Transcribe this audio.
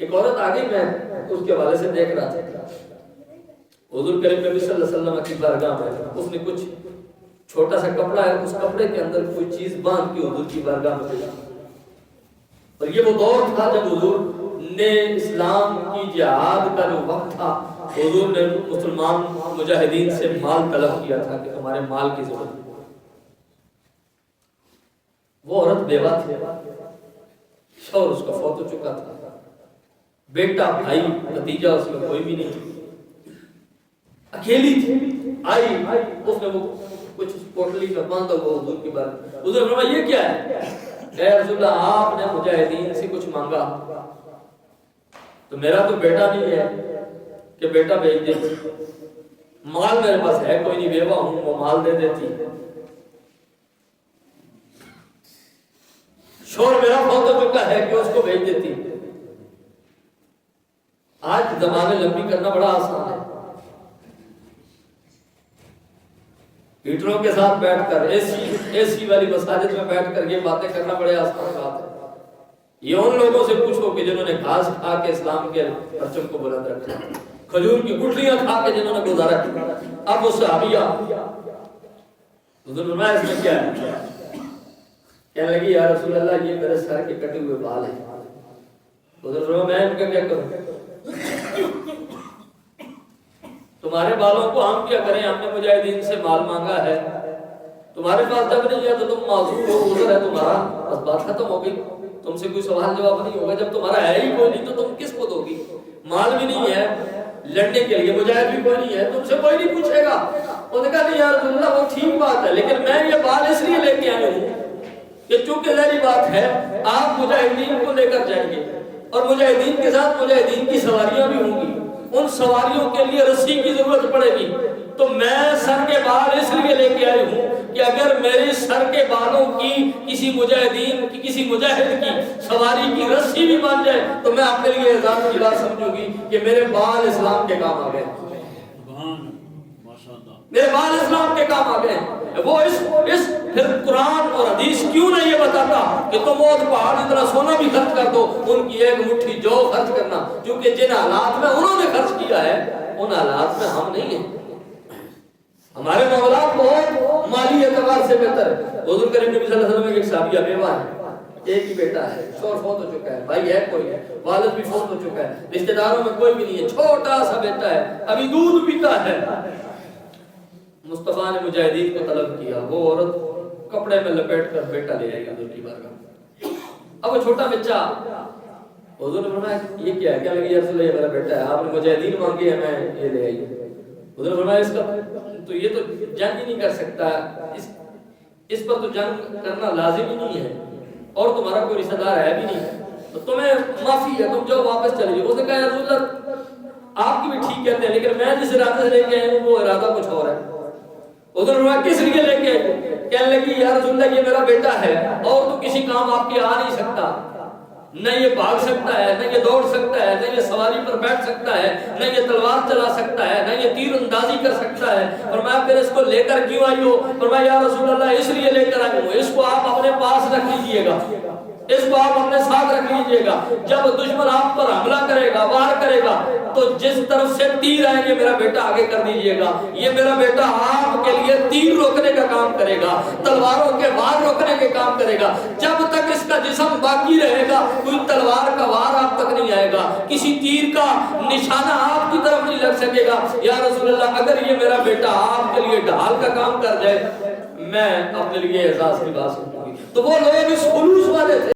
ایک عورت آ گئی، میں اس کے حوالے سے دیکھ رہا تھا، حضور کریم نبی صلی اللہ علیہ وسلم کی بارگاہ میں اس نے کچھ چھوٹا سا کپڑا ہے، اس کپڑے کے اندر کوئی چیز باندھ کے حضور کی بارگاہ میں بھیجا. اور یہ وہ دور تھا جب حضور نے اسلام کی جہاد کا جو وقت تھا، حضور نے مسلمان مجاہدین سے مال طلب کیا تھا کہ ہمارے مال کی ضرورت ہے. وہ عورت بیوہ تھی، شوہر اس کا فوت ہو چکا تھا، بیٹا بھائی بھتیجا اس میں کوئی بھی نہیں، اکیلی تھی. آئی اس نے وہ کچھ پوٹلی میں باندھا وہ حضور کی بات. حضور نے فرمایا یہ کیا ہے؟ اے رسول اللہ آپ نے مجاہدین سے کچھ مانگا تو میرا تو بیٹا نہیں ہے کہ بیٹا بھیج دے، مال میرے پاس ہے کوئی نہیں، بیوہ ہوں، وہ مال دے دیتی. شوہر میرا فوت ہو چکا ہے کہ اس کو بھیج دیتی. آج زمانے لمبی کرنا بڑا آسان ہے، ہیٹروں کے ساتھ بیٹھ کر اے سی والی مساجد میں بیٹھ کر یہ باتیں کرنا بڑے آسان بات ہے. یہ ان لوگوں سے پوچھو کہ جنہوں نے گھاس کھا کے اسلام کے پرچم کو بلند رکھا، کھجور کی گٹلیاں کھا کے جنہوں نے گزارا کیا. اب وہ صحابیہ حضور فرمایا اس میں کیا ہے؟ کہنے لگی یا رسول اللہ یہ میرے سر کے کٹے ہوئے بال ہیں. حضور فرمایا میں ان کا کیا کروں؟ تمہارے بالوں کو ہم کیا کریں؟ ہم نے مجاہدین سے مال مانگا ہے، تمہارے پاس جب نہیں ہے تو تم معذور ہو، عذر ہے تمہارا، بس بات ختم ہو گئی. تم سے کوئی سوال جواب نہیں ہوگا. جب تمہارا ہے ہی کوئی نہیں تو تم کس کو دو گی؟ مال بھی نہیں ہے لڑنے کے لیے، مجاہد بھی کوئی نہیں ہے، تم سے کوئی نہیں پوچھے گا. انہوں نے کہا نہیں یا رسول اللہ وہ ٹھیک بات ہے، لیکن میں یہ بال اس لیے لے کے آیا ہوں کہ چونکہ ظاہری بات ہے آپ مجاہدین کو لے کر جائیں گے اور مجاہدین کے ساتھ مجاہدین کی سواریاں بھی ہوں گی، ان سواریوں کے لیے رسی کی ضرورت پڑے گی. تو میں سر کے بال اس لیے لے کے آئی ہوں کہ اگر میرے سر کے بالوں کی کسی مجاہدین کی کسی مجاہد کی سواری کی رسی بھی بن جائے تو میں اپنے لیے اعزاز کی بات سمجھوں گی کہ میرے بال اسلام کے کام آ گئے، میرے بال اسلام کے کام آ گئے. وہ اس پھر قرآن اور حدیث کیوں نہیں یہ بتاتا کہ تم وہ پہاڑ اتنا سونا بھی خرچ کر دو، ان کی ایک مٹھی جو خرچ کرنا، کیونکہ جن حالات میں انہوں نے خرچ کیا ہے ان حالات میں ہم نہیں ہیں. ہمارے معاملات بہت مالی اعتبار سے بہتر ہے. حضور کریم نبی صلی اللہ علیہ وسلم ایک صحابیہ بیوہ ہے، ایک ہی بیٹا ہے، شوہر فوت ہو چکا ہے، بھائی ہے کوئی ہے، والد بھی فوت ہو چکا ہے، رشتہ داروں میں کوئی بھی نہیں ہے، چھوٹا سا بیٹا ہے، ابھی دودھ پیتا ہے. مصطفیٰ نے مجاہدین کو طلب کیا، وہ عورت کپڑے میں لپیٹ کر بیٹا لے آئی حضور کی بارگاہ. اب وہ چھوٹا بچہ، حضور نے فرمایا یہ کیا ہے؟ کیا لگی یا رسول اللہ یہ میرا بیٹا ہے، آپ نے مجاہدین مانگے ہیں میں یہ لے آئی. حضور نے فرمایا اس کا تو یہ تو جنگ ہی نہیں کر سکتا، اس پر تو جنگ کرنا لازم ہی نہیں ہے اور تمہارا کوئی رشتہ دار ہے بھی نہیں، تو تمہیں معافی ہے، تم جاؤ واپس چلے جاؤ. اس نے کہا یا رسول اللہ آپ کی بھی ٹھیک کہتے ہیں لیکن میں جس ارادے سے لے کے آئی ہوں وہ ارادہ کچھ اور ہے. حضور نے کس لیے لے کے؟ کہنے لگی یا رسول اللہ یہ میرا بیٹا ہے اور تو کسی کام آپ کے آ نہیں سکتا، نہ یہ بھاگ سکتا ہے، نہ یہ دوڑ سکتا ہے، نہ یہ سواری پر بیٹھ سکتا ہے، نہ یہ تلوار چلا سکتا ہے، نہ یہ تیر اندازی کر سکتا ہے. فرمایا پھر اس کو لے کر کیوں آئی ہو؟ فرمایا یا رسول اللہ اس لیے لے کر آئی ہوں، اس کو آپ اپنے پاس رکھ لیجئے گا، اس کو آپ اپنے ساتھ رکھ لیجئے گا. جب دشمن آپ پر حملہ کرے گا، وار کرے گا تو جس طرف سے تیر آئیں گے میرا بیٹا آگے کر دیجئے گا. یہ میرا بیٹا آپ کے لیے تیر روکنے کا کام کرے گا، تلواروں کے وار روکنے کے کام کرے گا. جب تک اس کا جسم باقی رہے گا کوئی تلوار کا وار آپ تک نہیں آئے گا، کسی تیر کا نشانہ آپ کی طرف نہیں لگ سکے گا. یا رسول اللہ اگر یہ میرا بیٹا آپ کے لیے ڈھال کا کام کر جائے میں اپنے لیے اعزاز کی بات سمجھوں گی. تو وہ لوگ اس خلوص والے تھے.